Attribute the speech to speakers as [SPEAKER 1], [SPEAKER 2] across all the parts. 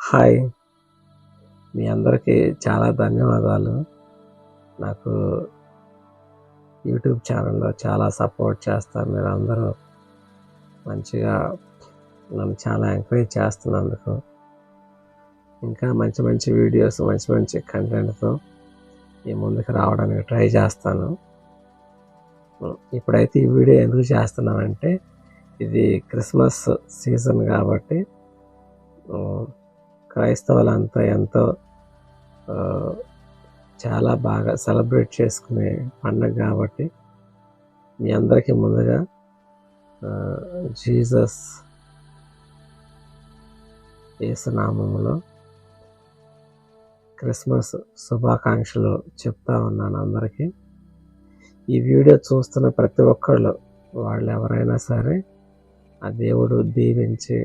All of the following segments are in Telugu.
[SPEAKER 1] హాయ్! మీ అందరికీ చాలా ధన్యవాదాలు. నాకు యూట్యూబ్ ఛానల్‌లో చాలా సపోర్ట్ చేస్తారు. మీరందరూ మంచిగా నన్ను చాలా ఎంకరేజ్ చేస్తున్నందుకు. ఇంకా మంచి మంచి వీడియోస్, మంచి మంచి కంటెంట్‌తో మీ ముందుకు రావడానికి ట్రై చేస్తాను. ఇప్పుడైతే ఈ వీడియో ఎందుకు చేస్తున్నానంటే, ఇది క్రిస్మస్ సీజన్ కాబట్టి క్రైస్తవులంతా ఎంతో చాలా బాగా సెలబ్రేట్ చేసుకునే పండగ కాబట్టి మీ అందరికీ ముందుగా జీసస్ యేసు నామములో క్రిస్మస్ శుభాకాంక్షలు చెప్తా ఉన్నాను అందరికీ. ఈ వీడియో చూస్తున్న ప్రతి ఒక్కళ్ళు, వాళ్ళు ఎవరైనా సరే ఆ దేవుడు దీవించి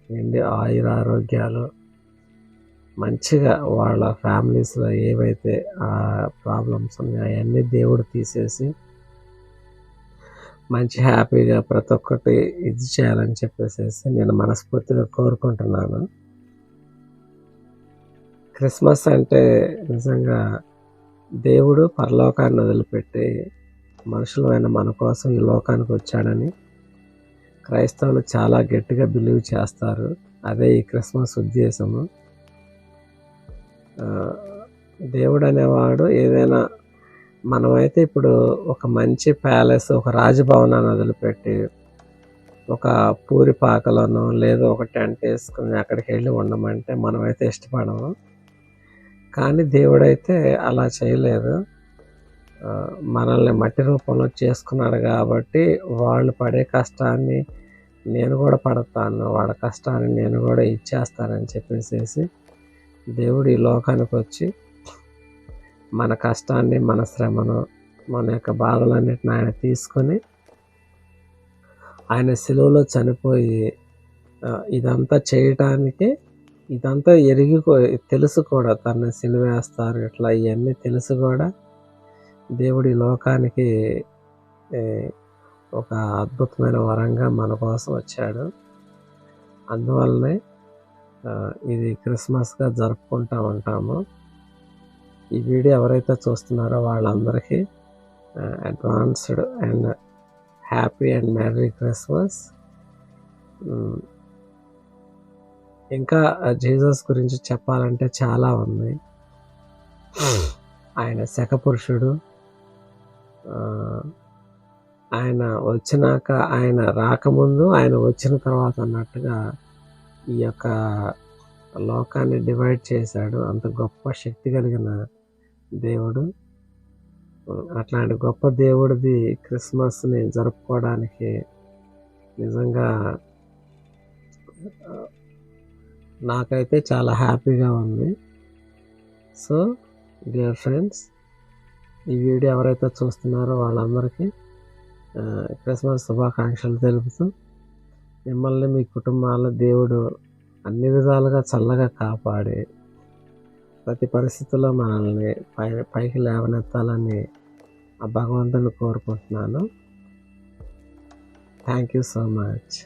[SPEAKER 1] నిండి ఆయురారోగ్యాలు మంచిగా వాళ్ళ ఫ్యామిలీస్లో ఏవైతే ప్రాబ్లమ్స్ ఉన్నాయో అవన్నీ దేవుడు తీసేసి మంచి హ్యాపీగా ప్రతి ఒక్కటి ఇది చేయాలని చెప్పేసి నేను మనస్ఫూర్తిగా కోరుకుంటున్నాను. క్రిస్మస్ అంటే నిజంగా దేవుడు పరలోకాన్ని వదిలిపెట్టి మనుషులమైన మన కోసం ఈ లోకానికి వచ్చాడని క్రైస్తవులు చాలా గట్టిగా బిలీవ్ చేస్తారు. అదే ఈ క్రిస్మస్ ఉద్దేశము. దేవుడు అనేవాడు ఏదైనా, మనమైతే ఇప్పుడు ఒక మంచి ప్యాలెస్, ఒక రాజభవనాన్ని వదిలిపెట్టి ఒక పూరిపాకలను లేదా ఒక టెంట్ వేసుకుని అక్కడికి వెళ్ళి ఉండమంటే మనమైతే ఇష్టపడము. కానీ దేవుడైతే అలా చేయలేదు. మనల్ని మట్టి రూపంలో చేసుకున్నాడు కాబట్టి వాళ్ళు పడే కష్టాన్ని నేను కూడా పడతాను, వాళ్ళ కష్టాన్ని నేను కూడా ఇచ్చేస్తానని చెప్పేసి దేవుడు ఈ లోకానికి వచ్చి మన కష్టాన్ని, మన శ్రమను, మన యొక్క బాధలన్నిటిని ఆయన తీసుకొని ఆయన సిలువలో చనిపోయి ఇదంతా చేయటానికి, ఇదంతా తెలుసు కూడా తనని సిలువేస్తారు ఇట్లా ఇవన్నీ తెలుసు కూడా దేవుడు ఈ లోకానికి ఒక అద్భుతమైన వరంగా మన కోసం వచ్చాడు. అందువల్లనే ఇది క్రిస్మస్గా జరుపుకుంటూ ఉంటాము. ఈ వీడియో ఎవరైతే చూస్తున్నారో వాళ్ళందరికీ advanced and happy and merry Christmas. ఇంకా జీసస్ గురించి చెప్పాలంటే చాలా ఉంది. ఆయన శకపురుషుడు. ఆయన వచ్చినాక, ఆయన రాకముందు, ఆయన వచ్చిన తర్వాత అన్నట్టుగా ఈ యొక్క లోకాన్ని డివైడ్ చేశాడు. అంత గొప్ప శక్తి కలిగిన దేవుడు. అట్లాంటి గొప్ప దేవుడిది క్రిస్మస్ని జరుపుకోవడానికి నిజంగా నాకైతే చాలా హ్యాపీగా ఉంది. సో డియర్ ఫ్రెండ్స్, ఈ వీడియో ఎవరైతే చూస్తున్నారో వాళ్ళందరికీ క్రిస్మస్ శుభాకాంక్షలు తెలుపుతూ, మిమ్మల్ని మీ కుటుంబాల దేవుడు అన్ని విధాలుగా చల్లగా కాపాడి ప్రతి పరిస్థితుల్లో మనల్ని పైకి లేవనెత్తాలని ఆ భగవంతుని కోరుకుంటున్నాను. Thank you so much.